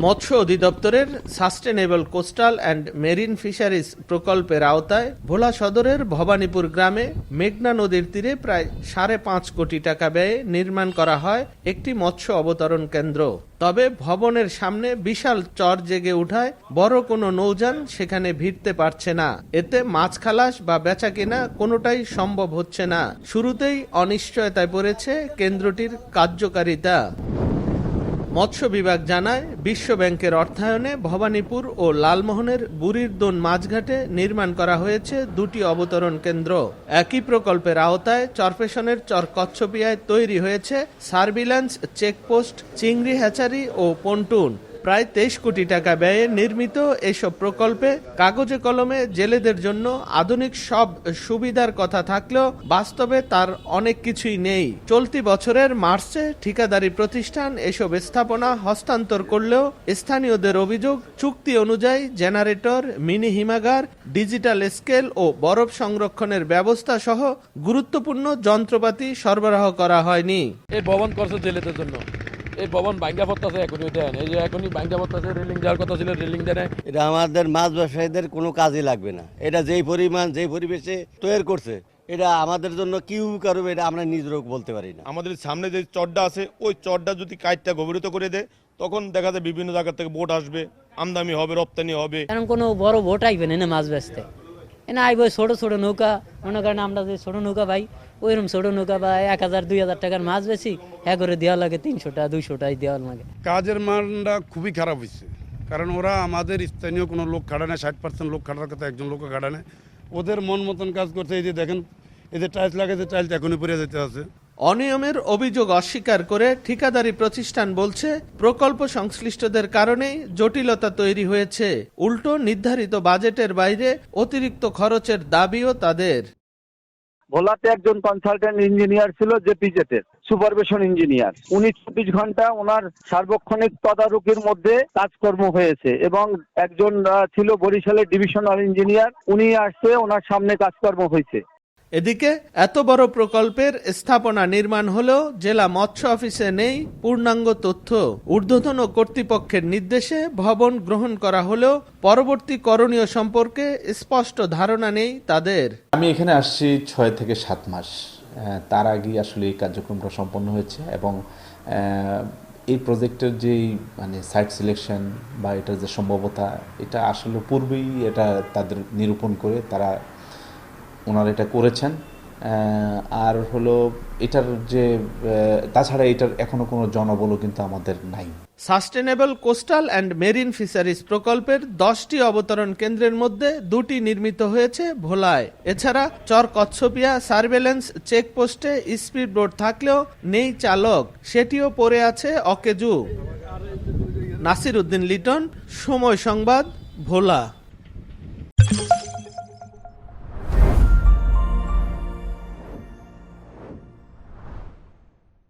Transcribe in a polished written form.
মৎস্য অধিদপ্তরের sustainable coastal and marine fisheries প্রকল্পের আওতায় ভোলা সদরের ভবানীপুর গ্রামে মেঘনা নদীর তীরে প্রায় 5.5 কোটি টাকা ব্যয়ে নির্মাণ করা হয় একটি মৎস্য অবতরণ কেন্দ্র। তবে ভবনের সামনে বিশাল চর জেগে উঠায় বড় কোনো নৌযান সেখানে ভিড়তে পারছে না। এতে মাছ খালাস বা বেচাকেনা কোনোটাই সম্ভব হচ্ছে না। শুরুতেই অনিশ্চয়তায় পড়েছে কেন্দ্রটির কার্যকারিতা। মৎস্য বিভাগ জানায়, বিশ্ব ব্যাংকের অর্থায়নে ভবানীপুর ও লালমোহনের বুড়িরদোন মাছঘাটে নির্মাণ করা হয়েছে দুটি অবতরণ কেন্দ্র। একই প্রকল্পের আওতায় চরফেশনের চর কচ্ছপিয়ায় তৈরি হয়েছে সার্ভিল্যান্স চেকপোস্ট, চিংড়ি হ্যাচারি ও পন্টুন। প্রায় 23 কোটি টাকা ব্যয়ে নির্মিত এসব প্রকল্পে কাগজে কলমে জেলেদের জন্য আধুনিক সব সুবিধার কথা থাকলেও বাস্তবে তার অনেক কিছুই নেই। চলতি বছরের মার্চে ঠিকাদারি প্রতিষ্ঠান এসব স্থাপনা হস্তান্তর করলেও স্থানীয়দের অভিযোগ, চুক্তি অনুযায়ী জেনারেটর, মিনি হিমাগার, ডিজিটাল স্কেল ও বরফ সংরক্ষণের ব্যবস্থা সহ গুরুত্বপূর্ণ যন্ত্রপাতি সরবরাহ করা হয়নি। এই ভবন করছে জেলেদের জন্য। এই ভবন ভাঙ্গা পড়তেছে, এখনই দেন, এই যে এখনই ভাঙ্গা পড়তেছে, রেলিং দেওয়ার কথা ছিল, রেলিং দেয়। এটা আমাদের মাছ ব্যবসায়ীদের কোনো কাজে লাগবে না। এটা যেই পরিমাণ যেই পরিবেশে তৈরি করছে, এটা আমাদের জন্য কি করবে এটা আমরা নিজেরাও বলতে পারি না। আমাদের সামনে যে চরটা আছে, ওই চরটা যদি কাজটা গভীরতা করে দেয়, তখন দেখা যায় বিভিন্ন জায়গা থেকে বোট আসবে, আমদানি হবে, রপ্তানি হবে। এরকম কোনো বড় বোট আইবে না মাছ বেচতে, এনে আইব ছোট ছোট নৌকা। মনে করেন আমরা যে ছোট নৌকা ভাই, ওইরকম ছোট নৌকা বা 1000-2000 টাকার মাছ বেশি হ্যাঁ করে দেওয়া লাগে, 300-200 দেওয়া লাগে। কাজের মানটা খুবই খারাপ হয়েছে, কারণ ওরা আমাদের স্থানীয় কোনো লোক খাড়া নেয়, 60% লোক খাটার কথা একজন লোক খাড়া নেয়। ওদের মন মতন কাজ করছে। এই যে দেখেন, এই যে টাইলস লাগাইছে, টাইলস এখনই পড়ে যেতে আছে। অনিয়মের অভিযোগ অস্বীকার করে ঠিকাদারি প্রতিষ্ঠান বলছে, প্রকল্প সংশ্লিষ্টদের কারণেই জটিলতা তৈরি হয়েছে। উল্টো নির্ধারিত বাজেটের বাইরে অতিরিক্ত খরচের দাবিও তাদের। ভোলাতে একজন কনসালটেন্ট ইঞ্জিনিয়ার ছিল, জেপিজেটের সুপারভিশন ইঞ্জিনিয়ার। উনি 24 ঘন্টা ওনার সার্বক্ষণিক তদারকির মধ্যে কাজকর্ম হয়েছে, এবং একজন ছিল বরিশালের ডিভিশনাল ইঞ্জিনিয়ার, উনি আসছে, ওনার সামনে কাজকর্ম হয়েছে। এদিকে এত বড় প্রকল্পের স্থাপনা নির্মাণ হলেও জেলা মৎস্য অফিসে নেই পূর্ণাঙ্গ তথ্য। ঊর্ধ্বতন কর্তৃপক্ষের নির্দেশে ভবন গ্রহণ করা হলেও পরবর্তী করণীয় সম্পর্কে স্পষ্ট ধারণা নেই তাদের। আমি এখানে আসছি 6 থেকে 7 মাস। তার আগে আসলে এই কার্যক্রমটা সম্পন্ন হয়েছে, এবং এই প্রজেক্টের যেই সাইট সিলেকশন বা এটার যে সম্ভাব্যতা, এটা আসলে পূর্বেই এটা তাদের নিরূপণ করে ওনারা এটা করেছেন। আর হলো এটার যে তাছাড়া এটার এখনো কোনো জনবলও কিন্তু আমাদের নাই। Sustainable coastal and marine fisheries প্রকল্পের 10টি অবতরণ কেন্দ্রের মধ্যে 2টি নির্মিত হয়েছে ভোলায়। এছাড়া চর কচ্ছপিয়া সার্ভেলেন্স চেকপোস্টে স্পিড বোট থাকলেও নেই চালক, সেটিও পড়ে আছে অকেজু। নাসির উদ্দিন লিটন, সময় সংবাদ, ভোলা।